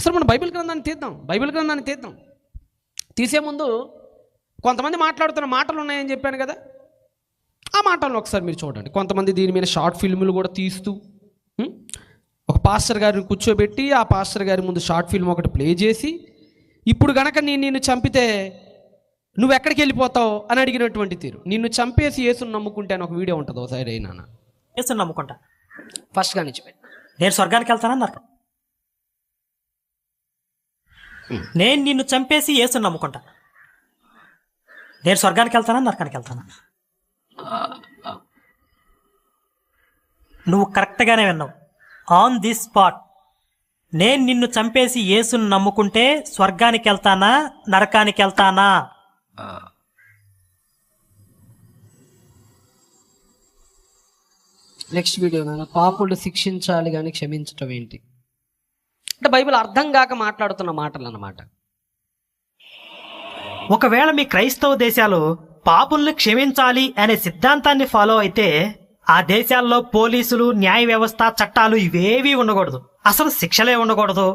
అసలు మన బైబిల్ గ్రంథాన్ని తీద్దాం. తీసే ముందు కొంతమంది మాట్లాడుతున్న మాటలు ఉన్నాయని చెప్పాను కదా, ఆ మాటలను ఒకసారి మీరు చూడండి. కొంతమంది దీని మీద షార్ట్ ఫిల్ములు కూడా తీస్తూ ఒక పాస్టర్ గారిని కూర్చోబెట్టి ఆ పాస్టర్ గారి ముందు షార్ట్ ఫిల్మ్ ఒకటి ప్లే చేసి, ఇప్పుడు గనక నిన్ను చంపితే నువ్వు ఎక్కడికి వెళ్ళిపోతావు అని అడిగినటువంటి తీరు. నిన్ను చంపేసి యేసుని నమ్ముకుంటే అని ఒక వీడియో ఉంటుంది ఒకసారి. అయినా యేసుని నమ్ముకుంటా ఫస్ట్ గా నుంచి నేను స్వర్గానికి వెళ్తానన్నారు. నేను నిన్ను చంపేసి యేసుని నమ్ముకుంటా, నేను స్వర్గానికి వెళ్తానా నరకానికి వెళ్తానా? నువ్వు కరెక్ట్గానే విన్నావు. ఆన్ దిస్ స్పాట్ నేను నిన్ను చంపేసి యేసుని నమ్ముకుంటే స్వర్గానికి వెళ్తానా నరకానికి వెళ్తానా? నెక్స్ట్ వీడియో పాపులు శిక్షించాలి కానీ క్షమించటం ఏంటి అంటే బైబిల్ అర్థం కాక మాట్లాడుతున్న మాటలు అన్నమాట. ఒకవేళ మీ క్రైస్తవ దేశాలు పాపుల్ని క్షమించాలి అనే సిద్ధాంతాన్ని ఫాలో అయితే ఆ దేశాల్లో పోలీసులు, న్యాయ వ్యవస్థ, చట్టాలు ఇవేవీ ఉండకూడదు, అసలు శిక్షలే ఉండకూడదు.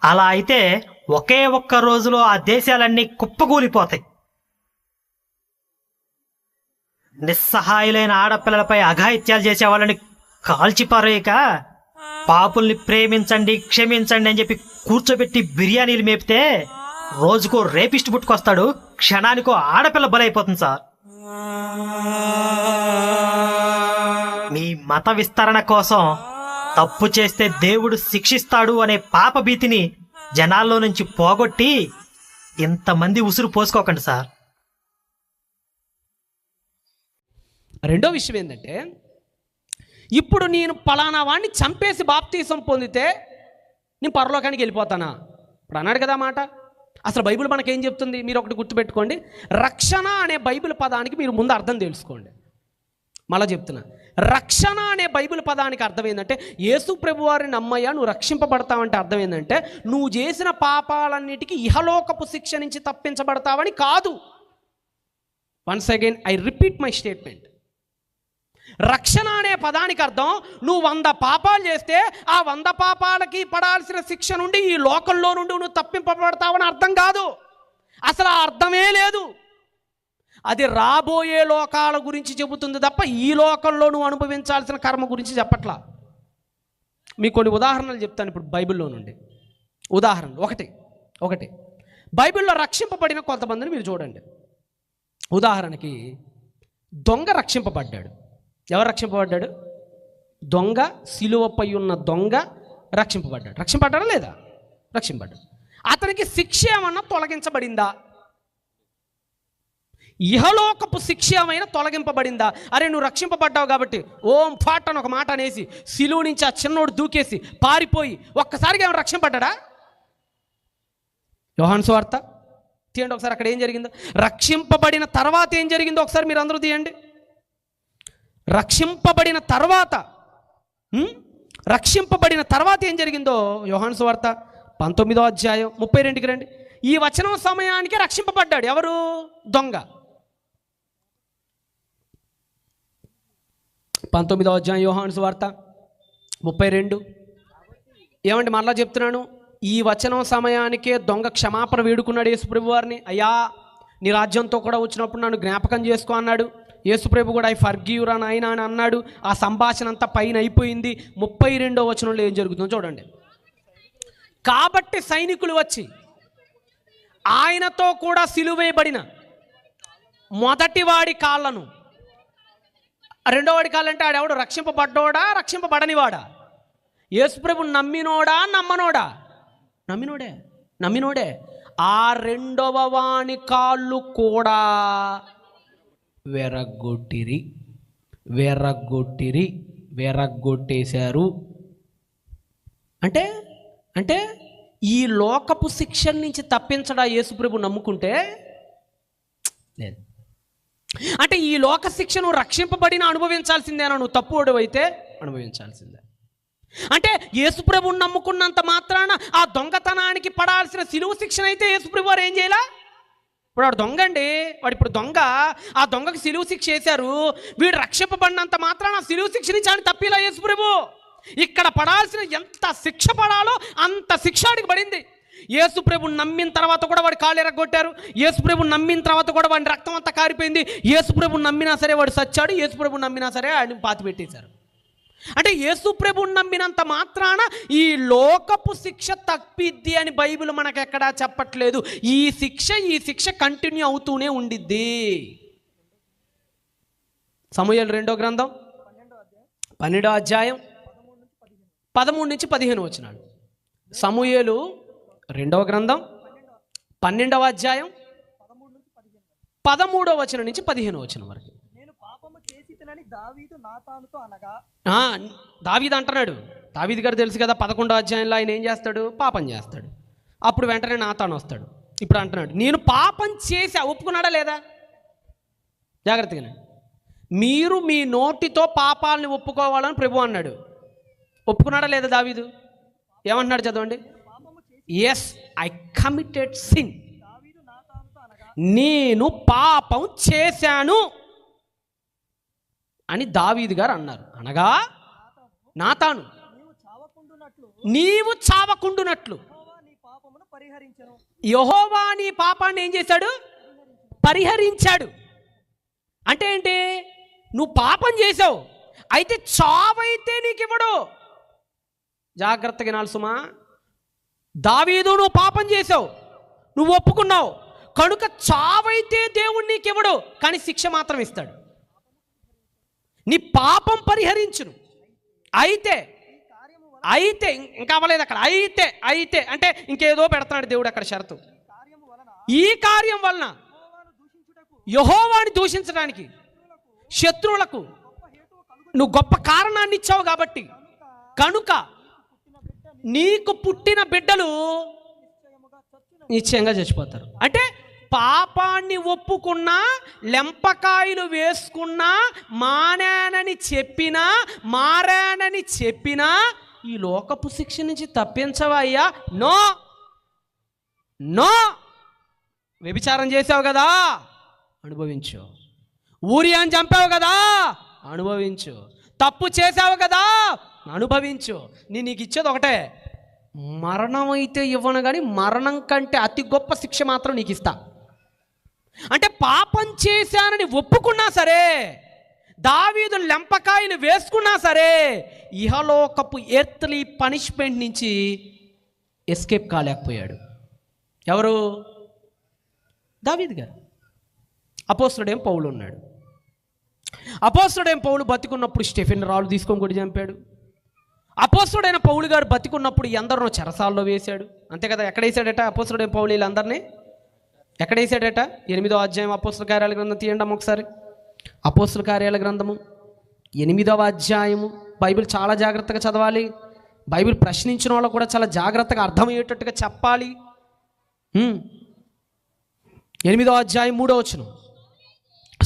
అలా అయితే ఒకే ఒక్క రోజులో ఆ దేశాలన్నీ కుప్పకూలిపోతాయి. నిస్సహాయులైన ఆడపిల్లలపై అఘాయిత్యాలు చేసే వాళ్ళని కాల్చిపారేయక పాపుల్ని ప్రేమించండి, క్షమించండి అని చెప్పి కూర్చోబెట్టి బిర్యానీలు మేపితే రోజుకో రేపిస్ట్ పుట్టుకొస్తాడు, క్షణానికో ఆడపిల్ల బలైపోతుంది సార్. మీ మత విస్తరణ కోసం తప్పు చేస్తే దేవుడు శిక్షిస్తాడు అనే పాప భీతిని జనాల్లో నుంచి పోగొట్టి ఇంతమంది ఉసురు పోసుకోకండి సార్. రెండో విషయం ఏంటంటే, ఇప్పుడు నేను పలానా వాడిని చంపేసి బాప్తీసం పొందితే నేను పరలోకానికి వెళ్ళిపోతానా? ఇప్పుడు అన్నాడు కదా మాట. అసలు బైబిల్ మనకేం చెప్తుంది? మీరు ఒకటి గుర్తుపెట్టుకోండి, రక్షణ అనే బైబిల్ పదానికి మీరు ముందు అర్థం తెలుసుకోండి. మళ్ళా చెప్తున్నా, రక్షణ అనే బైబిల్ పదానికి అర్థం ఏంటంటే, యేసు ప్రభు వారిని నమ్మయ్యా నువ్వు రక్షింపబడతావంటే అర్థం ఏంటంటే, నువ్వు చేసిన పాపాలన్నిటికీ ఇహలోకపు శిక్ష నుంచి తప్పించబడతావని కాదు. Once again I repeat my statement. రక్షణ అనే పదానికి అర్థం నువ్వు 100 పాపాలు చేస్తే ఆ 100 పాపాలకి పడాల్సిన శిక్ష నుండి ఈ లోకంలో నుండి నువ్వు తప్పింపబడతావని అర్థం కాదు. అసలు ఆ అర్థమే లేదు. అది రాబోయే లోకాల గురించి చెబుతుంది తప్ప ఈ లోకంలో నువ్వు అనుభవించాల్సిన కర్మ గురించి చెప్పట్లా. మీకు కొన్ని ఉదాహరణలు చెప్తాను ఇప్పుడు బైబిల్లో నుండి. ఉదాహరణలు ఒకటి బైబిల్లో రక్షింపబడిన కొంతమందిని మీరు చూడండి. ఉదాహరణకి దొంగ రక్షింపబడ్డాడు. ఎవరు రక్షింపబడ్డాడు? దొంగ, సిలువపై ఉన్న దొంగ రక్షింపబడ్డాడు. రక్షింపడ్డాడా లేదా? రక్షింపడ్డాడు. అతనికి శిక్ష ఏమన్నా తొలగించబడిందా? ఇహలోకపు శిక్ష ఏమైనా తొలగింపబడిందా? అరే నువ్వు రక్షింపబడ్డావు కాబట్టి ఓం ఫాట్ అని ఒక మాట అనేసి సిలువ నుంచి ఆ చిన్నోడు దూకేసి పారిపోయి ఒక్కసారిగా ఏమైనా రక్షింపడ్డా? యోహాను సువార్త తీయండి ఒకసారి, అక్కడ ఏం జరిగిందో. రక్షింపబడిన తర్వాత ఏం జరిగిందో ఒకసారి మీరు అందరూ తీయండి. రక్షింపబడిన తర్వాత ఏం జరిగిందో యోహాను సువార్త 19వ అధ్యాయం 32కి రండి. ఈ వచనం సమయానికి రక్షింపబడ్డాడు. ఎవరు? దొంగ. 19వ అధ్యాయం యోహాను సువార్త 32. ఏమండి మరలా చెప్తున్నాను, ఈ వచనం సమయానికే దొంగ క్షమాపణ వేడుకున్నాడు యేసుప్రభు వారిని. అయ్యా నీ రాజ్యంతో కూడా వచ్చినప్పుడు నన్ను జ్ఞాపకం చేసుకో అన్నాడు. యేసుప్రభు కూడా ఐ ఫర్గివ్ రా నాయనా అని అన్నాడు. ఆ సంభాషణ అంతా పైన అయిపోయింది. 32వ వచనంలో ఏం జరుగుతుందో చూడండి. కాబట్టి సైనికులు వచ్చి ఆయనతో కూడా సిలువేయబడిన మొదటివాడి కాళ్ళను, రెండోవాడి కాళ్ళంటే ఆడెవడు? రక్షింపబడ్డోడా రక్షింపబడనివాడా? యేసుప్రభు నమ్మినోడా నమ్మనోడా? నమ్మినోడే. ఆ రెండవ వాని కాళ్ళు కూడా వెరగొట్టేశారు. అంటే ఈ లోకపు శిక్షల నుంచి తప్పించడా యేసుప్రభు నమ్ముకుంటే లేదు. అంటే ఈ లోక శిక్షను రక్షింపబడిన అనుభవించాల్సిందేనా? నువ్వు తప్పుడు అయితే అనుభవించాల్సిందే. అంటే యేసుప్రభుని నమ్ముకున్నంత మాత్రాన ఆ దొంగతనానికి పడాల్సిన సిలువ శిక్షణ అయితే యేసుప్రభు వారు ఏం చేయాల? ఇప్పుడు వాడు దొంగ అండి, వాడు ఇప్పుడు దొంగ, ఆ దొంగకి సిలువ శిక్ష చేశారు. వీడు రక్షింపబడినంత మాత్రాన ఆ సిలువ శిక్ష నుంచి ఆయన తప్పిలా యేసుప్రభు. ఇక్కడ పడాల్సిన ఎంత శిక్ష పడాలో అంత శిక్ష ఆడికి పడింది. యేసుప్రభుని నమ్మిన తర్వాత కూడా వాడి కాళ్ళు ఎరగొట్టారు. యేసుప్రభుని నమ్మిన తర్వాత కూడా వాడి రక్తం అంతా కారిపోయింది. యేసుప్రభుని నమ్మినా సరే వాడు సచ్చాడు. యేసుప్రభుని నమ్మినా సరే ఆయన పాతి పెట్టేశారు. అంటే యేసుప్రభుని నమ్మినంత మాత్రాన ఈ లోకపు శిక్ష తప్పిద్ది అని బైబిల్ మనకు ఎక్కడా చెప్పట్లేదు. ఈ శిక్ష కంటిన్యూ అవుతూనే ఉండిద్ది. సమూయేలు 2వ గ్రంథం 12వ అధ్యాయం 13 నుంచి 15 వచనాలు. సమూయేలు 2వ గ్రంథం 12వ అధ్యాయం 13వ వచనం నుంచి 15వ వచనం వరకు. దావీదు అంటున్నాడు. దావీదు గారు తెలుసు కదా, 11వ అధ్యాయంలో ఆయన ఏం చేస్తాడు? పాపం చేస్తాడు. అప్పుడు వెంటనే నాతాను వస్తాడు. ఇప్పుడు అంటున్నాడు, నేను పాపం చేసా. ఒప్పుకున్నాడా లేదా? జాగ్రత్తగానే, మీరు మీ నోటితో పాపాలని ఒప్పుకోవాలని ప్రభు అన్నాడు. ఒప్పుకున్నాడా లేదా దావీదు? ఏమంటున్నాడు చదవండి. Yes, I committed sin. నేను పాపం చేశాను అని దావీదు గారు అన్నారు. అనగా నాతాను, నీవు చావకుండునట్లు యెహోవా నీ పాపాన్ని ఏం చేశాడు? పరిహరించాడు. అంటే ఏంటి? నువ్వు పాపం చేసావు, అయితే చావైతే నీకు ఇవ్వడు. జాగ్రత్తగా వినాలి సుమా. దావీదు, నువ్వు పాపం చేసావు, నువ్వు ఒప్పుకున్నావు కనుక చావైతే దేవుడు నీకు ఇవ్వడు, కానీ శిక్ష మాత్రం ఇస్తాడు. నీ పాపం పరిహరించును. అయితే ఇంకా అవ్వలేదు అక్కడ. అయితే అంటే ఇంకేదో పెడతాడు దేవుడు అక్కడ షరతు. ఈ కార్యం వలన యెహోవాని దూషించడానికి శత్రువులకు నువ్వు గొప్ప కారణాన్ని ఇచ్చావు కాబట్టి కనుక నీకు పుట్టిన బిడ్డలు నిశ్చయంగా చచ్చిపోతారు. అంటే పాపాన్ని ఒప్పుకున్నా, లెంపకాయలు వేసుకున్నా, మారానని చెప్పినా ఈ లోకపు శిక్ష నుంచి తప్పించవా అయ్యా? నో. వ్యభిచారం చేసావు కదా, అనుభవించు. ఊరియాని చంపావు కదా, అనుభవించు. తప్పు చేసావు కదా, అనుభవించు. నీకు ఇచ్చేది ఒకటే, మరణం అయితే ఇవ్వను, కానీ మరణం కంటే అతి గొప్ప శిక్ష మాత్రం నీకు ఇస్తా. అంటే పాపం చేశానని ఒప్పుకున్నా సరే, దావీదు లెంపకాయలు వేసుకున్నా సరే, ఇహలోకపు ఎర్త్లీ పనిష్మెంట్ నుంచి ఎస్కేప్ కాలేకపోయాడు. ఎవరు? దావీదు గారు. అపోస్తలుడేం పౌలు ఉన్నాడు. అపోస్తలుడేం పౌలు బతికున్నప్పుడు స్టెఫెన్ రాళ్ళు తీసుకొని కూడా చంపాడు. అపోస్తలుడైన పౌలు గారు బతికున్నప్పుడు ఎందరినో చెరసాల్లో వేశాడు. అంతే కదా. ఎక్కడ వేసాడట అపోస్తలుడైన పౌలు వీళ్ళందరినీ? ఎక్కడ వేసాడట? 8వ అధ్యాయం అపోస్తల కార్యాల గ్రంథం తీయండి ఒకసారి. అపోస్తల కార్యాల గ్రంథము 8వ అధ్యాయము. బైబిల్ చాలా జాగ్రత్తగా చదవాలి. బైబిల్ ప్రశ్నించిన వాళ్ళకు కూడా చాలా జాగ్రత్తగా అర్థమయ్యేటట్టుగా చెప్పాలి. 8వ అధ్యాయం 3వ వచనం.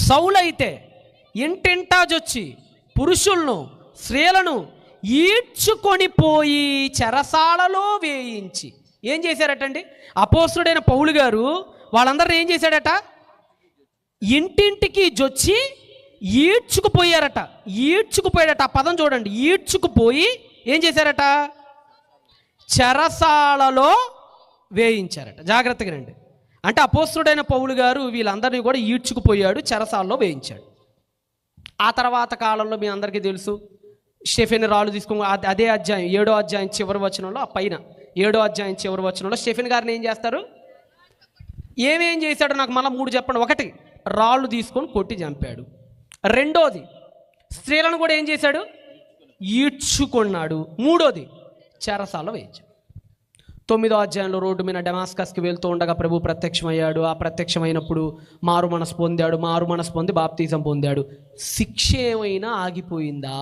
సౌలైతే ఇంటింటాజొచ్చి పురుషులను స్త్రీలను ఈడ్చుకొని పోయి చెరసాలలో వేయించి ఏం చేశారటండి? అపోస్తలుడైన పౌలు గారు వాళ్ళందరినీ ఏం చేశాడట? ఇంటింటికి జొచ్చి ఈడ్చుకుపోయారట. ఈడ్చుకుపోయాడట. ఆ పదం చూడండి. ఈడ్చుకుపోయి ఏం చేశారట? చెరసాలలో వేయించారట. జాగ్రత్తగా రండి. అంటే అపోస్తలుడైన పౌలు గారు వీళ్ళందరినీ కూడా ఈడ్చుకుపోయాడు, చెరసాలలో వేయించాడు. ఆ తర్వాత కాలంలో మీ అందరికీ తెలుసు, స్టెఫెన్ రాళ్ళు తీసుకుని అదే అధ్యాయం 7వ అధ్యాయం చివరి వచనంలో, ఆ పైన 7వ అధ్యాయం చివరి వచనంలో స్టెఫెన్ గారిని ఏం చేస్తారు? ఏమేం చేశాడో నాకు మళ్ళీ 3 చెప్పండి. 1, రాళ్ళు తీసుకొని కొట్టి చంపాడు. 2ది, స్త్రీలను కూడా ఏం చేశాడు? ఈడ్చుకున్నాడు. 3ది, చెరసాలలో వేయించాడు. 9వ అధ్యాయంలో రోడ్డు మీద డమాస్కస్కి వెళ్తూ ఉండగా ప్రభు ప్రత్యక్షమయ్యాడు. ఆ ప్రత్యక్షమైనప్పుడు మారు మనసు పొందాడు. మారు మనసు పొంది బాప్తీసం పొందాడు. శిక్ష ఏమైనా ఆగిపోయిందా?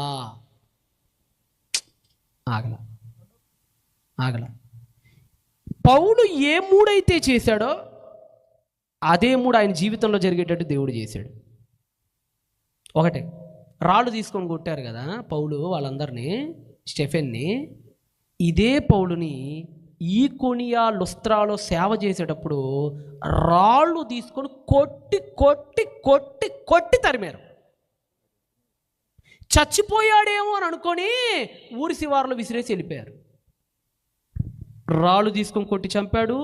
ఆగల. పౌలు ఏ 3 అయితే చేశాడో అదే 3 ఆయన జీవితంలో జరిగేటట్టు దేవుడు చేశాడు. 1, రాళ్ళు తీసుకొని కొట్టారు కదా పౌలు వాళ్ళందరినీ, స్టెఫెన్ని. ఇదే పౌలుని ఈకొనియా లుస్త్రాలో సేవ చేసేటప్పుడు రాళ్ళు తీసుకొని కొట్టి కొట్టి కొట్టి కొట్టి తరిమారు. చచ్చిపోయాడేమో అని అనుకొని ఊరి శివారులో విసిరేసి వెళ్ళిపోయారు. రాళ్ళు తీసుకొని కొట్టి చంపాడు.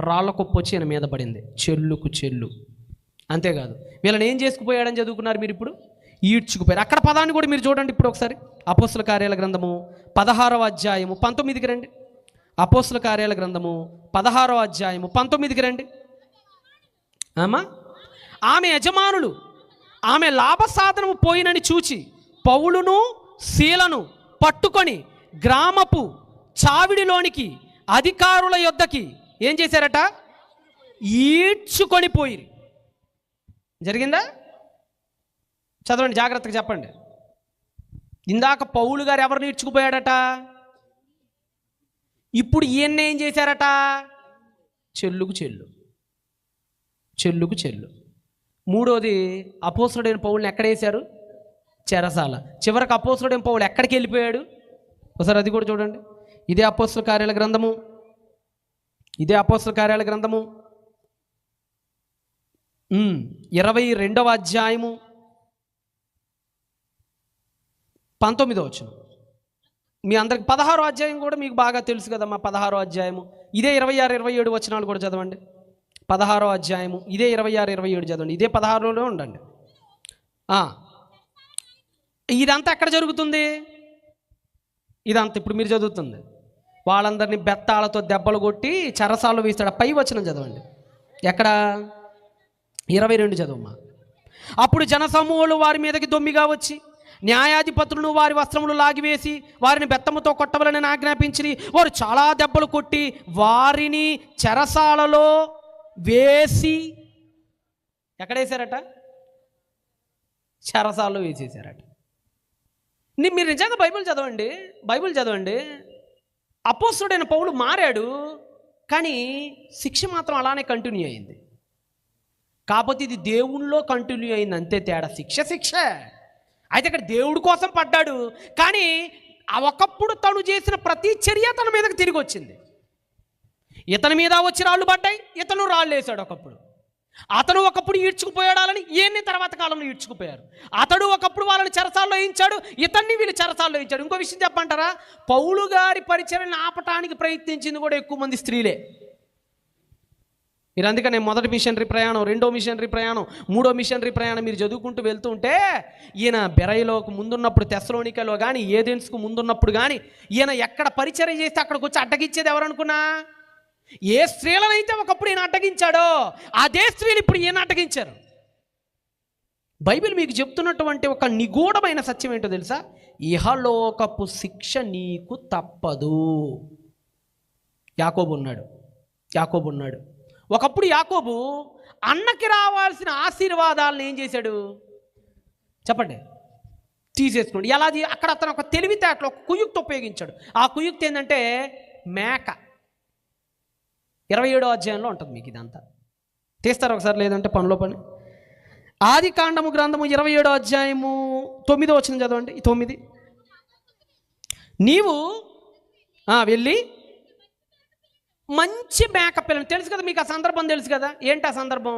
రాళ్ళ కుప్ప వచ్చి ఈయన మీద పడింది, చెల్లుకు చెల్లు. అంతేకాదు, వీళ్ళని ఏం చేసుకుపోయాడని చదువుకున్నారు మీరు ఇప్పుడు? ఈడ్చుకుపోయారు. అక్కడ పదాన్ని కూడా మీరు చూడండి ఇప్పుడు ఒకసారి. అపోస్తుల కార్యాల గ్రంథము 16వ అధ్యాయము 19కి రండి. అపోస్తుల కార్యాల గ్రంథము 16వ అధ్యాయము 19కి రండి. ఆమె యజమానులు ఆమె లాభ సాధనము పోయినని చూచి పౌలును శీలను పట్టుకొని గ్రామపు చావిడిలోనికి అధికారుల యొద్దకి ఏం చేశారట? ఈడ్చుకొని పోయి. జరిగిందా? చదవండి, జాగ్రత్తగా చెప్పండి. ఇందాక పౌలు గారు ఎవరిని ఈడ్చుకుపోయాడట? ఇప్పుడు ఈయన్ని ఏం చేశారట? చెల్లుకు చెల్లు, చెల్లుకు చెల్లు. మూడోది, అపోస్తుడైన పౌలుని ఎక్కడ వేశారు? చెరసాల. చివరికి అపోస్తుడైన పౌలు ఎక్కడికి వెళ్ళిపోయాడు? ఒకసారి అది కూడా చూడండి. ఇదే అపోస్తుల కార్యాల గ్రంథము, ఇదే అపోస్తుల కార్యాల గ్రంథము 22వ అధ్యాయము 19వ వచనం. మీ అందరికి 16వ అధ్యాయం కూడా మీకు బాగా తెలుసు కదమ్మా. 16వ అధ్యాయము ఇదే 26, 27 వచనాలు కూడా చదవండి. 16వ అధ్యాయము ఇదే 26, 27 చదవండి. ఇదే 16లోనే ఉండండి. ఇదంతా ఎక్కడ జరుగుతుంది? ఇదంతా ఇప్పుడు మీరు చదువుతుంది. వాళ్ళందరినీ బెత్తాలతో దెబ్బలు కొట్టి చెరసాల్లో వేస్తాడు. పై వచనం చదవండి. ఎక్కడ? 22 చదవమ్మా. అప్పుడు జనసమూహులు వారి మీదకి దొమ్మిగా వచ్చి న్యాయాధిపతులను వారి వస్త్రములు లాగివేసి వారిని బెత్తముతో కొట్టవలని ఆజ్ఞాపించి వారు చాలా దెబ్బలు కొట్టి వారిని చెరసాలలో వేసి ఎక్కడ వేశారట? చెరసాలలో వేసేసారట. మీరు నిజంగా బైబిల్ చదవండి, బైబిల్ చదవండి. అపోస్తుడైన పౌలు మారాడు, కానీ శిక్ష మాత్రం అలానే కంటిన్యూ అయింది. కాకపోతే ఇది దేవుళ్ళో కంటిన్యూ అయింది, అంతే తేడా. శిక్ష అయితే ఇక్కడ దేవుడి కోసం పడ్డాడు, కానీ ఒకప్పుడు తను చేసిన ప్రతి చర్య తన మీదకి తిరిగి వచ్చింది. ఇతని మీద వచ్చి రాళ్ళు పడ్డాయి, ఇతను రాళ్ళు వేశాడు. ఒకప్పుడు అతను ఒకప్పుడు ఈడ్చుకుపోయాడాలని ఈయన్ని తర్వాత కాలంలో ఈడ్చుకుపోయారు. అతడు ఒకప్పుడు వాళ్ళని చెరసాల్లో వేయించాడు, ఇతన్ని వీళ్ళు చెరసాల్లో వేయించాడు. ఇంకో విషయం చెప్పంటారా? పౌలు గారి పరిచర్యను ఆపటానికి ప్రయత్నించింది కూడా ఎక్కువ మంది స్త్రీలే. మీరు అందుకనే మొదటి మిషనరీ ప్రయాణం, రెండో మిషనరీ ప్రయాణం, మూడో మిషనరీ ప్రయాణం మీరు చదువుకుంటూ వెళ్తుంటే ఈయన బెరయిలోకి ముందున్నప్పుడు, తెస్సలోనికలో కానీ, ఏథెన్స్కు ముందున్నప్పుడు కానీ ఈయన ఎక్కడ పరిచర్య చేస్తే అక్కడికి వచ్చి అడ్డగించేది ఎవరనుకున్నా? ఏ స్త్రీలనైతే ఒకప్పుడు ఈయన అడ్డగించాడో అదే స్త్రీలు ఇప్పుడు ఈయన అడ్డగించారు. బైబిల్ మీకు చెప్తున్నటువంటి ఒక నిగూఢమైన సత్యం ఏంటో తెలుసా? ఇహలోకపు శిక్ష నీకు తప్పదు. యాకోబు ఉన్నాడు. ఒకప్పుడు యాకోబు అన్నకి రావాల్సిన ఆశీర్వాదాలను ఏం చేశాడు చెప్పండి? తీసేసుకోండి. ఎలా? అక్కడ అతను ఒక తెలివితేటలో ఒక కుయుక్తి ఉపయోగించాడు. ఆ కుయుక్తి ఏంటంటే మేక. 27వ అధ్యాయంలో ఉంటుంది మీకు ఇదంతా. తీస్తారు ఒకసారి, లేదంటే పనిలో పని. ఆది కాండము గ్రంథము 27వ అధ్యాయము 9వ వచనం చదవండి. 9. నీవు వెళ్ళి మంచి మేక పిల్లని, తెలుసు కదా మీకు ఆ సందర్భం, తెలుసు కదా. ఏంటి ఆ సందర్భం?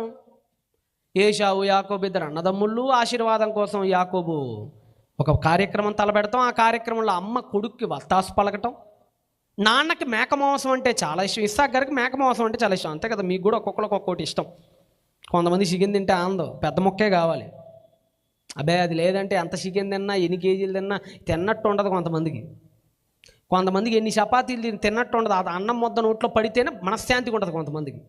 ఏశావు యాకోబు ఇద్దరు అన్నదమ్ముళ్ళు. ఆశీర్వాదం కోసం యాకోబు ఒక కార్యక్రమం తలపెడతాం. ఆ కార్యక్రమంలో అమ్మ కొడుక్కి వత్తాసు పలకటం. నాన్నకి మేక మాంసం అంటే చాలా ఇష్టం. ఇస్సాక్ గారికి మేక మాంసం అంటే చాలా ఇష్టం. అంతే కదా, మీకు కూడా ఒక్కొక్కరికి ఒక్కొక్కటి ఇష్టం. కొంతమంది చికెన్ తింటే ఆనందం, పెద్ద మొక్కే కావాలి. అబ్బే అది లేదంటే ఎంత చికెన్ తిన్నా, ఎన్ని కేజీలు తిన్నా తిన్నట్టు ఉండదు. కొంతమందికి ఎన్ని చపాతీలు తిన్నట్టు ఉండదు. అది అన్నం మొద్ద నోట్లో పడితేనే మనశ్శాంతిగా ఉంటుంది. కొంతమందికి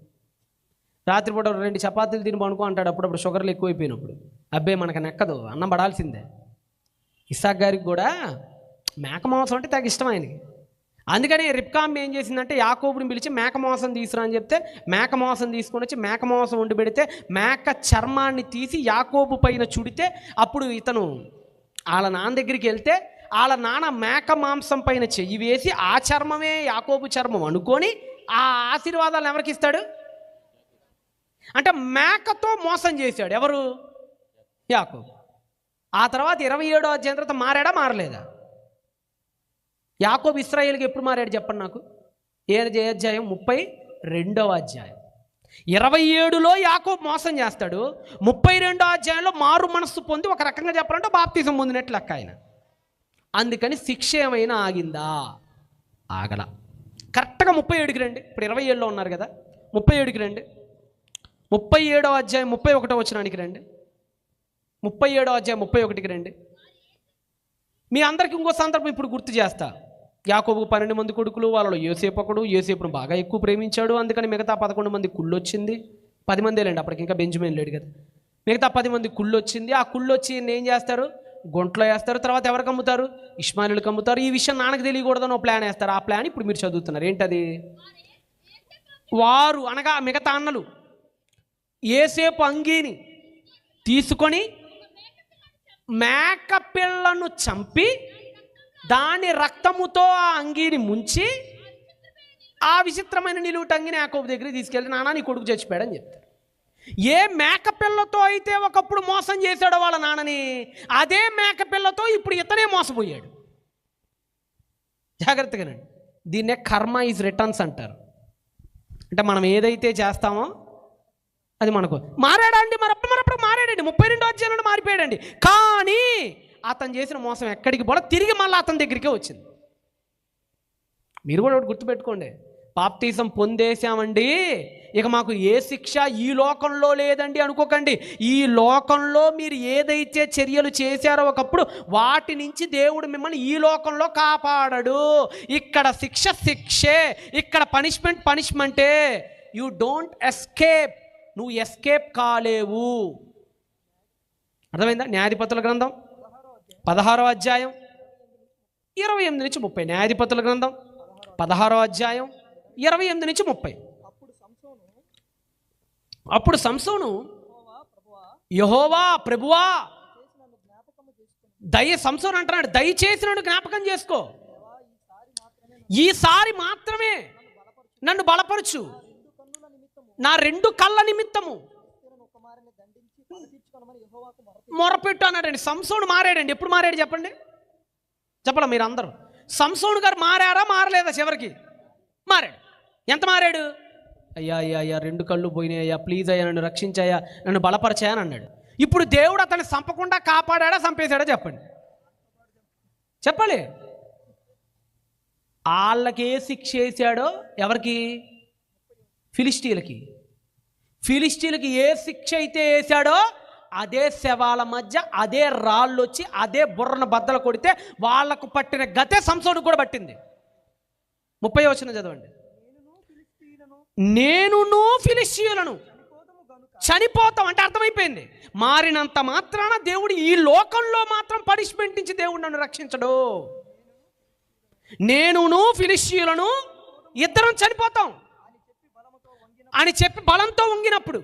రాత్రిపూట 2 చపాతీలు తిని పడుకో అంటాడు, అప్పుడప్పుడు షుగర్లు ఎక్కువైపోయినప్పుడు. అబ్బే మనకు నెక్కదు, అన్నం పడాల్సిందే. ఇస్సాక్ గారికి కూడా మేక మాంసం అంటే తెగ ఇష్టం ఆయనకి. అందుకని రిబ్కామ్ ఏం చేసిందంటే యాకోబుని పిలిచి మేక మాంసం తీసుకురా అని చెప్తే మేక మాంసం తీసుకొని వచ్చి మేక మాంసం వండి పెడితే మేక చర్మాన్ని తీసి యాకోబు పైన చుడితే అప్పుడు ఇతను వాళ్ళ నాన్న దగ్గరికి వెళ్తే వాళ్ళ నాన్న మేక మాంసం పైన చెయ్యి వేసి ఆ చర్మమే యాకోబు చర్మం అనుకొని ఆ ఆశీర్వాదాలను ఎవరికి ఇస్తాడు అంటే మేకతో మోసం చేశాడు. ఎవరు? యాకోబు. ఆ తర్వాత 27వ అధ్యాయం తర్వాత మారాడా మారలేదా? యాకోబు ఇశ్రాయేలుకి ఎప్పుడు మారాడు చెప్పండి నాకు. ఏ అధ్యాయం? 32వ అధ్యాయం. 27లో యాకోబు మోసం చేస్తాడు. 32వ అధ్యాయంలో మారు మనస్సు పొంది ఒక రకంగా చెప్పాలంటే బాప్తిజం పొందినట్లు లెక్క ఆయన. అందుకని శిక్ష ఏమైనా ఆగిందా? ఆగల. కరెక్ట్గా 37కి రండి. ఇప్పుడు 27లో ఉన్నారు కదా, 37కి రండి. 37వ అధ్యాయం 31వ వచనానికి రండి. 37వ అధ్యాయం 31కి రండి. మీ అందరికీ ఇంకో సందర్భం ఇప్పుడు గుర్తు చేస్తా. యాకోబుకు 12 మంది కొడుకులు, వాళ్ళలో యోసేపు ఒకడు. యోసేపును బాగా ఎక్కువ ప్రేమించాడు, అందుకని మిగతా 11 మంది కుళ్ళు వచ్చింది. 10 మందే లేండి, అప్పటికి ఇంకా బెంజమిన్ లేడు కదా. మిగతా 10 మంది కుళ్ళు వచ్చింది. ఆ కుళ్ళు వచ్చి ఏం చేస్తారు? గుంట్లో వేస్తారు. తర్వాత ఎవరికి అమ్ముతారు? ఇష్మాయిలుకి అమ్ముతారు. ఈ విషయం నాన్నకు తెలియకూడదని ఒక ప్లాన్ వేస్తారు. ఆ ప్లాన్ ఇప్పుడు మీరు చదువుతున్నారు. ఏంటది? వారు అనగా మిగతా అన్నలు యోసేపు అంగీని తీసుకొని మేకపిల్లను చంపి దాని రక్తముతో ఆ అంగీని ముంచి ఆ విచిత్రమైన నిలువుట అంగిని యాకోబు దగ్గరికి తీసుకెళ్ళి, నాన్న నీ కొడుకు చచ్చిపోయాడని చెప్తారు. ఏ మేకపిల్లతో అయితే ఒకప్పుడు మోసం చేశాడో వాళ్ళ నాన్నని, అదే మేకపిల్లతో ఇప్పుడు ఇతనే మోసపోయాడు. జాగ్రత్తగానండి. దీన్నే కర్మ ఈజ్ రిటర్న్స్ అంటారు. అంటే మనం ఏదైతే చేస్తామో అది మనకు. మారాడా అండి? మరప్పుడు మారాడండి. 32వ అధ్యాయంలో మారిపోయాడండి. కానీ అతను చేసిన మోసం ఎక్కడికి పోలా, తిరిగి మళ్ళీ అతని దగ్గరికే వచ్చింది. మీరు కూడా ఒకటి గుర్తుపెట్టుకోండి, బాప్తీసం పొందేశామండి, ఇక మాకు ఏ శిక్ష ఈ లోకంలో లేదండి అనుకోకండి. ఈ లోకంలో మీరు ఏదైతే చర్యలు చేశారో ఒకప్పుడు, వాటి నుంచి దేవుడు మిమ్మల్ని ఈ లోకంలో కాపాడడు. ఇక్కడ శిక్ష శిక్షే, ఇక్కడ పనిష్మెంటే. You don't escape. నువ్వు ఎస్కేప్ కాలేవు. అర్థమైందా? న్యాయాధిపతుల గ్రంథం 16వ అధ్యాయం 28 నుంచి 30. న్యాయాధిపతుల గ్రంథం 16వ అధ్యాయం 28 నుంచి 30. అప్పుడు సంసోను, యెహోవా ప్రభువా, సంసోను అంటున్నాడు, దయచేసి నన్ను జ్ఞాపకం చేసుకో, ఈసారి మాత్రమే నన్ను బలపరచు, నా 2 కళ్ళ నిమిత్తము మొరపెట్టు అన్నాడండి. సంసోను మారాడండి. ఎప్పుడు మారాడు చెప్పండి? చెప్పలా మీరు అందరూ? సంసోను గారు మారారా మారలేదా? చివరికి మారాడు. ఎంత మారాడు? అయ్యా 2 కళ్ళు పోయినాయి అయ్యా, ప్లీజ్ అయ్యా నన్ను రక్షించాయా, నన్ను బలపరిచాయని అన్నాడు. ఇప్పుడు దేవుడు అతన్ని చంపకుండా కాపాడా చంపేశాడా చెప్పండి? చెప్పాలి. వాళ్ళకి ఏ శిక్ష వేసాడో, ఎవరికి? ఫిలిస్టీలకి ఏ శిక్ష అయితే వేశాడో అదే శవాల మధ్య అదే రాళ్ళు వచ్చి అదే బుర్రను బద్దలు కొడితే వాళ్లకు పట్టిన గతే సంసోనుకు కూడా పట్టింది. 30వ వచనం చదవండి. నేనును ఫిలిష్తీయులను చనిపోతాం అంటే అర్థమైపోయింది. మారినంత మాత్రాన దేవుడు ఈ లోకంలో మాత్రం పనిష్మెంట్ ఇచ్చి దేవుడు నన్ను రక్షించడు. నేనును ఫిలిష్తీయులను ఇద్దరం చనిపోతాం అని చెప్పి బలంతో వంగినప్పుడు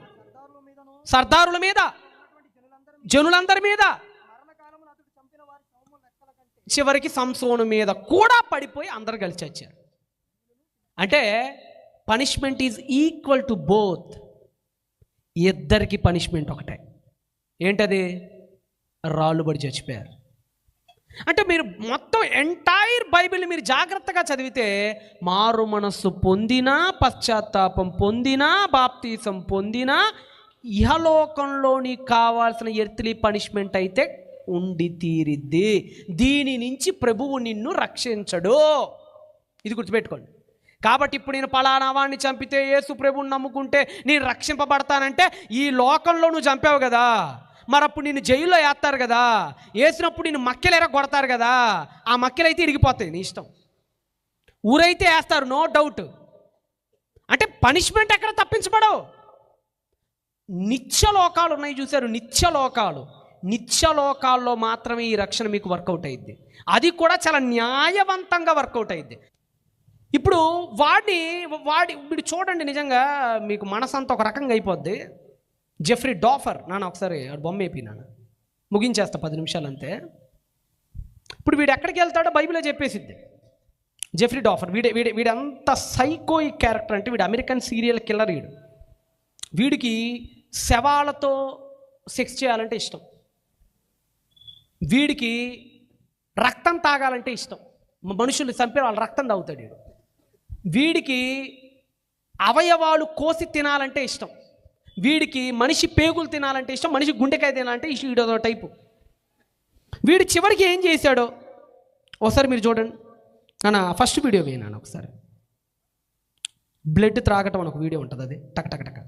సర్దారుల మీద, జనులందరి మీద, చివరికి సంసోను మీద కూడా పడిపోయి అందరు కలిసి వచ్చారు. అంటే punishment is equal to both. ఇద్దరికి పనిష్మెంట్ ఒకటే. ఏంటది? రాళ్ళు పడి చచ్చిపోయారు. అంటే మీరు మొత్తం ఎంటైర్ బైబిల్ మీరు జాగ్రత్తగా చదివితే, మారు మనస్సు పొందినా, పశ్చాత్తాపం పొందినా, బాప్తీసం పొందినా, ఇహలోకంలో నీకు కావాల్సిన ఎర్త్లీ పనిష్మెంట్ అయితే ఉండి తీరిద్ది. దీని నుంచి ప్రభువు నిన్ను రక్షించడు. ఇది గుర్తుపెట్టుకోండి. కాబట్టి ఇప్పుడు నేను పలానా వాడిని చంపితే, యేసు ప్రభువుని నమ్ముకుంటే నేను రక్షింపబడతానంటే, ఈ లోకంలో నువ్వు చంపావు కదా, మరి అప్పుడు నిన్ను జైల్లో వేస్తారు కదా, వేసినప్పుడు నిన్ను మక్కెలు కొడతారు కదా, ఆ మక్కెలు అయితే ఇరిగిపోతాయి, నీ ఇష్టం. ఊరైతే వేస్తారు, నో డౌట్. అంటే పనిష్మెంట్ ఎక్కడ తప్పించబడవు. నిత్యలోకాలు ఉన్నాయి చూశారు, నిత్యలోకాల్లో మాత్రమే ఈ రక్షణ మీకు వర్కౌట్ అయ్యిద్ది. అది కూడా చాలా న్యాయవంతంగా వర్కౌట్ అయ్యిద్ది. ఇప్పుడు వీడు చూడండి, నిజంగా మీకు మనసంతా ఒక రకంగా అయిపోద్ది. జెఫ్రీ డాఫర్, నాన్న ఒకసారి బొమ్మ వేపి నాన్న, ముగించేస్తా 10 నిమిషాలు అంతే. ఇప్పుడు వీడు ఎక్కడికి వెళ్తాడో బైబిలే చెప్పేసిద్ది. జెఫ్రీ డాఫర్ వీడు ఎంత సైకోయిక్ క్యారెక్టర్ అంటే, వీడు అమెరికన్ సీరియల్ కిల్లర్. వీడికి శవాలతో సెక్స్ చేయాలంటే ఇష్టం, వీడికి రక్తం తాగాలంటే ఇష్టం, మనుషుల్ని చంపే వాళ్ళ రక్తం తాగుతాడు. వీడికి అవయవాలు కోసి తినాలంటే ఇష్టం, వీడికి మనిషి పేగులు తినాలంటే ఇష్టం, మనిషి గుండెకాయ తినాలంటే వీడో టైపు. వీడు చివరికి ఏం చేశాడో ఒకసారి మీరు చూడండి. నాన్న ఫస్ట్ వీడియో వేయనాను ఒకసారి. బ్లడ్ త్రాగటం అని ఒక వీడియో ఉంటుంది, అది టక్ టక్ టక్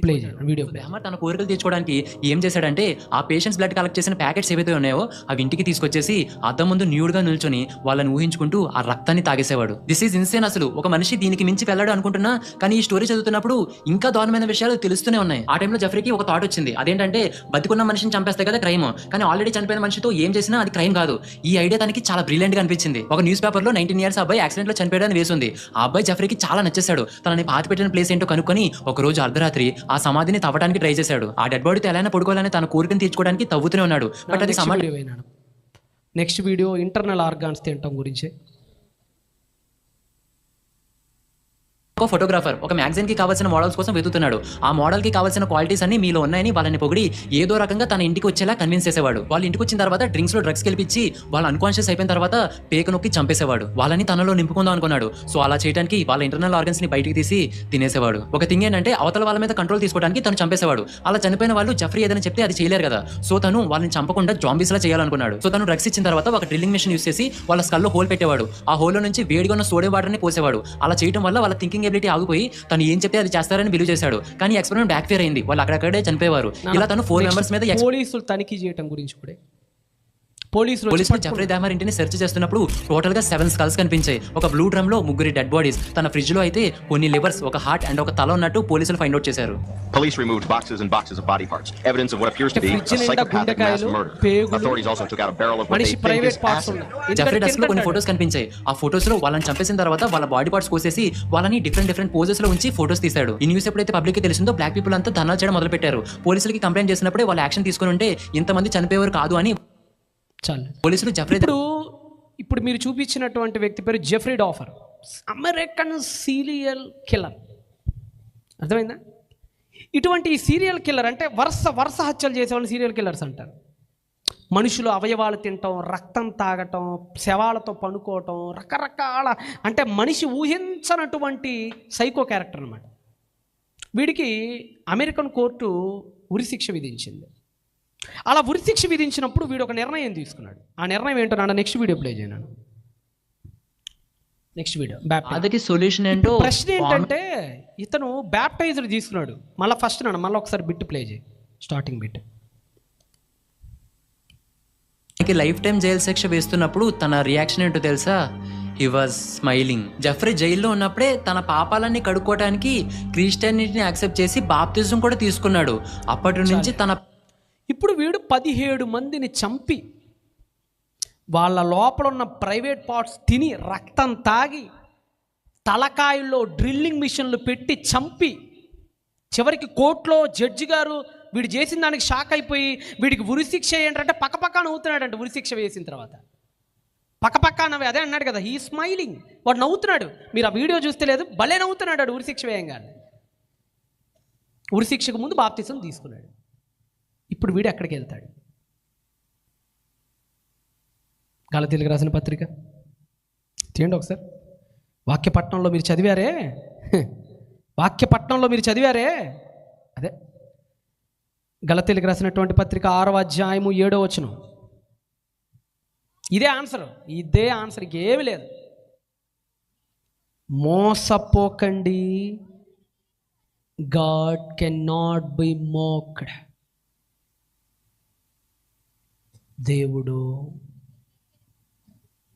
ప్లే చేయండి వీడియో. హ్యామర్ తన కోరికలు తీర్చుకోవడానికి ఏం చేశాడంటే ఆ పేషెంట్స్ బ్లడ్ కలెక్ట్ చేసిన ప్యాకెట్స్ ఏవైతే ఉన్నాయో అవి ఇంటికి తీసుకొచ్చేసి అద్దం ముందు న్యూడ్గా నిల్చొని వాళ్ళని ఊహించుకుంటూ ఆ రక్తాన్ని తాగేసేవాడు. This is insane. అసలు ఒక మనిషి దీనికి మించి వెళ్ళాడు అనుకుంటున్నా, కానీ ఈ స్టోరీ చదువుతున్నప్పుడు ఇంకా దారుణమైన విషయాలు తెలుస్తూనే ఉన్నాయి. ఆ టైంలో జెఫ్రీకి ఒక థాట్ వచ్చింది, అదేంటంటే బతికున్న మనిషిని చంపేస్తే కదా క్రైమ్, కానీ ఆల్రెడీ చనిపోయిన మనిషితో ఏం చేసినా అది క్రైమ్ కాదు. ఈ ఐడియా తనకి చాలా బ్రిలియంట్ గా అనిపించింది. ఒక న్యూస్ పేపర్ లో 19 years అబ్బాయి యాక్సిడెంట్ లో చనిపోయాడని వేసింది. ఆ అబ్బాయి జెఫ్రీకి చాలా నచ్చేశాడు. తనని పాతి పెట్టిన ప్లేస్ ఏంటో కనుక్కొని ఒక రోజు అర్ధరాత్రి ఆ సమాధిని తవ్వడానికి ట్రై చేశాడు. ఆ డెడ్ బాడీతో ఎలా పడుకోవాలని తన కోరికను తీర్చుకోవడానికి తవ్వుతూనే ఉన్నాడు. బట్ అది నెక్స్ట్ వీడియో ఇంటర్నల్ ఆర్గాన్స్ తినటం గురించి. ఒక ఫోటోగ్రాఫర్ ఒక మ్యాగజైన్ కి కావాల్సిన మోడల్స్ కోసం వెతుకుతున్నాడు. ఆ మోడల్ కి కావాల్సిన క్వాలిటీస్ అన్ని మీలో ఉన్నాయని వాళ్ళని పొగిడి ఏదో రకంగా తన ఇంటికి వచ్చేలా కన్విన్స్ చేసేవాడు. వాళ్ళ ఇంటికి వచ్చిన తర్వాత డ్రింక్స్ లో డ్రగ్స్ కలిపించి వాళ్ళు అన్కాన్షియస్ అయిపోయిన తర్వాత పేక నొక్కి చంపేసేవాడు. వాళ్ళని తనలో నింపుకుందాం అనుకున్నాడు. సో అలా చేయడానికి వాళ్ళ ఇంటర్నల్ ఆర్గన్స్ ని బయటికి తీసి తినేసేవాడు. ఒక థింగ్ ఏంటంటే అవతల వాళ్ళ మీద కంట్రోల్ తీసుకోవడానికి తను చంపేసేవాడు. అలా చనిపోయిన వాళ్ళు జెఫ్రీ ఏదైనా చెప్తే అది చేయలేరు కదా, సో తను వాళ్ళని చంపకుండా జాంబీస్ లా చేయాలనుకున్నాడు. సో తను డ్రగ్స్ ఇచ్చిన తర్వాత ఒక డ్రిల్లింగ్ మిషన్ యూస్ చేసి వాళ్ళ స్కల్లో హోల్ పెట్టేవాడు. ఆ హోల్లో నుంచి వేడిగా ఉన్న సోడియం వాటర్ ని పోసేవాడు. అలా చేయడం వల్ల వాళ్ళ థింకింగ్ ఎబిలిటీ ఆగిపోయి తను ఏం చెప్తే అది చేస్తారని బిలీవ్ చేశాడు. కానీ ఎక్స్పెరిమెంట్ బ్యాక్ ఫైర్ అయింది. వాళ్ళు అక్కడక్కడే చనిపోయేవారు. ఇలా తను 4 members మీద పోలీసులు తనిఖీ చేయడం గురించి కూడా పోలీసులు జెఫ్రీ దహ్మర్ ఇంటిని సెర్చ్ చేస్తున్నప్పుడు టోటల్ గా 7 skulls కనిపించాయి. ఒక బ్లూ డ్రమ్ లో 3 డెడ్ బాడీస్, తన ఫ్రిడ్జ్ లో అయితే కొన్ని లివర్స్, ఒక హార్ట్ అండ్ ఒక తల ఉన్నట్టు పోలీసులు ఫైండ్ అవుట్ చేశారు. Police removed boxes and boxes of body parts, evidence of what appears to be a psychopathic mass murder. Authorities also took out a barrel of what they think is acid. Jeffrey desk లో కొన్ని photos కనిపించాయి. ఆ photos లో వాళ్ళని చంపేసిన తర్వాత వాళ్ళ body parts కోసేసి వాళ్ళని డిఫరెంట్ పోజెస్ లో ఉంచి ఫోటోస్ తీశాడు. ఈ న్యూస్ ఎప్పుడైతే పబ్లిక్ కి తెలిసిందో బ్లాక్ పీపుల్ అంతా ధర్నాలు చేయడం మొదలు పెట్టారు. పోలీసులకి కంప్లైంట్ చేసినప్పుడే వాళ్ళు యాక్షన్ తీసుకుని ఉంటే ఇంతమంది చనిపోయేవారు కాదు అని చాలు. పోలీసులు జెఫ్రీ ఇప్పుడు మీరు చూపించినటువంటి వ్యక్తి పేరు జెఫ్రీ డాఫర్, అమెరికన్ సీరియల్ కిల్లర్. అర్థమైందా? ఇటువంటి సీరియల్ కిల్లర్ అంటే వరుస హత్యలు చేసేవాళ్ళని సీరియల్ కిల్లర్స్ అంటారు. మనుషులు అవయవాలు తినటం, రక్తం తాగటం, శవాలతో పనుకోవటం, రకరకాల అంటే మనిషి ఊహించనటువంటి సైకో క్యారెక్టర్ అన్నమాట. వీడికి అమెరికన్ కోర్టు ఉరిశిక్ష విధించింది. అలా ఉరిశిక్ష విధించినప్పుడు వీడు ఒక నిర్ణయం తీసుకున్నాడు. ఆ నిర్ణయం ఏంటో నాన్న నెక్స్ట్ వీడియో ప్లే చేయను. నెక్స్ట్ వీడియో అదకి సొల్యూషన్ ఏంటో. ప్రశ్న ఏంటంటే ఇతను బ్యాప్టైజర్ తీసుకున్నాడు. మళ్ళీ ఫస్ట్ నాన్న మళ్ళీ ఒకసారి బిట్ ప్లే చేయి, starting bit. Life time jail శిక్ష వేస్తున్నప్పుడు తన రియాక్షన్ ఏంటో తెలుసా? He was smiling. జెఫ్రీ జైల్లో ఉన్నప్పుడే తన పాపాలన్నీ కడుక్కోవడానికి క్రిస్టియానిటీని యాక్సెప్ట్ చేసి బాప్తిజం కూడా తీసుకున్నాడు. అప్పటి నుంచి ఇప్పుడు వీడు 17 మందిని చంపి వాళ్ళ లోపల ఉన్న ప్రైవేట్ పార్ట్స్ తిని రక్తం తాగి తలకాయల్లో డ్రిల్లింగ్ మిషన్లు పెట్టి చంపి చివరికి కోర్టులో జడ్జి గారు వీడు చేసిన దానికి షాక్ అయిపోయి వీడికి ఉరిశిక్ష ఏంటంటే పక్కపక్క నవ్వుతున్నాడంట. ఉరిశిక్ష వేసిన తర్వాత పక్కపక్క నవ్వి అదే అన్నాడు కదా, హీ స్మైలింగ్. వాడు నవ్వుతున్నాడు. మీరు ఆ వీడియో చూస్తే లేదు, భలే నవ్వుతున్నాడు వాడు ఉరిశిక్ష వేయంగానే. ఉరిశిక్షకు ముందు బాప్తిసం తీసుకున్నాడు. ఇప్పుడు వీడు ఎక్కడికి వెళ్తాడు? గలతీయులకు రాసిన పత్రిక తీయండి ఒకసారి. వాక్యపట్నంలో మీరు చదివారే అదే గలతీయులకు రాసినటువంటి పత్రిక 6వ అధ్యాయము 7వ వచనం. ఇదే ఆన్సర్ ఇంకేమీ లేదు. మోసపోకండి, God can not be mocked. దేవుడు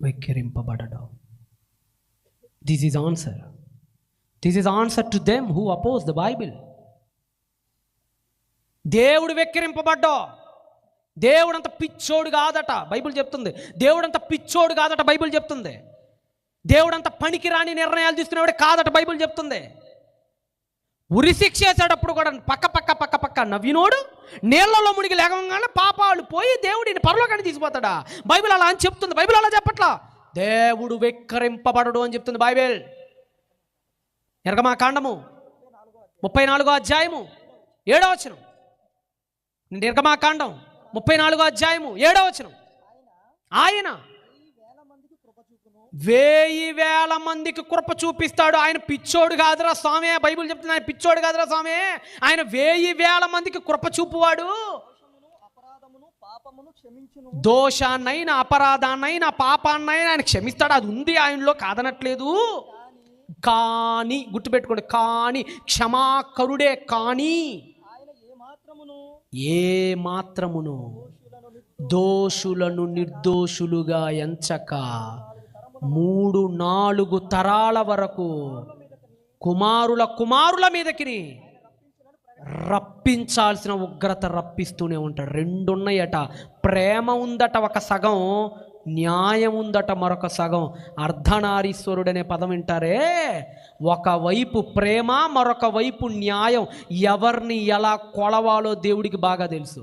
వెక్కిరింపబడడు. This is answer to them who oppose the Bible. దేవుడు వెక్కిరింపబడ్డా. దేవుడంత పిచ్చోడు కాదట బైబిల్ చెప్తుంది. దేవుడంత పనికిరాని నిర్ణయాలు తీసుకునేవాడు కాదట బైబిల్ చెప్తుంది. ఉరిశిక్ష చేసేటప్పుడు కూడా పక్క నవ్వినోడు నీళ్లలో మునిగి లేవగానే పాపాలు పోయి దేవుడిని పరలోకానికి తీసుకుపోతాడా? బైబిల్ అలా అని చెప్తుంది. బైబిల్ అలా చెప్పట్లా. దేవుడు వెక్కిరింపబడడు అని చెప్తుంది బైబిల్. నిర్గమాకాండము 34వ అధ్యాయము 7వ వచనం. నిర్గమాకాండం 34వ అధ్యాయము 7వ వచనం. ఆయన 1000 మందికి కృప చూపిస్తాడు. ఆయన పిచ్చోడు కాదురా స్వామి. బైబిల్ చెప్తుంది ఆయన పిచ్చోడు కాదురా స్వామి. ఆయన 1000 మందికి కృప చూపువాడు. దోషాన్నైనా అపరాధాన్నైనా పాపాన్నైనా ఆయన క్షమిస్తాడు, అది ఉంది ఆయనలో, కాదనట్లేదు. కానీ గుర్తుపెట్టుకోండి, కానీ క్షమాకరుడే, కానీ ఏ మాత్రమును దోషులను నిర్దోషులుగా ఎంచక 3-4 తరాల వరకు కుమారుల మీదకి రప్పించాల్సిన ఉగ్రత రప్పిస్తూనే ఉంటాడు. 2 ఉన్నాయట, ప్రేమ ఉందట ఒక సగం, న్యాయం ఉందట మరొక సగం. అర్ధనారీశ్వరుడనే పదం వింటారే, ఒకవైపు ప్రేమ, మరొక వైపు న్యాయం. ఎవరిని ఎలా కొలవాలో దేవుడికి బాగా తెలుసు.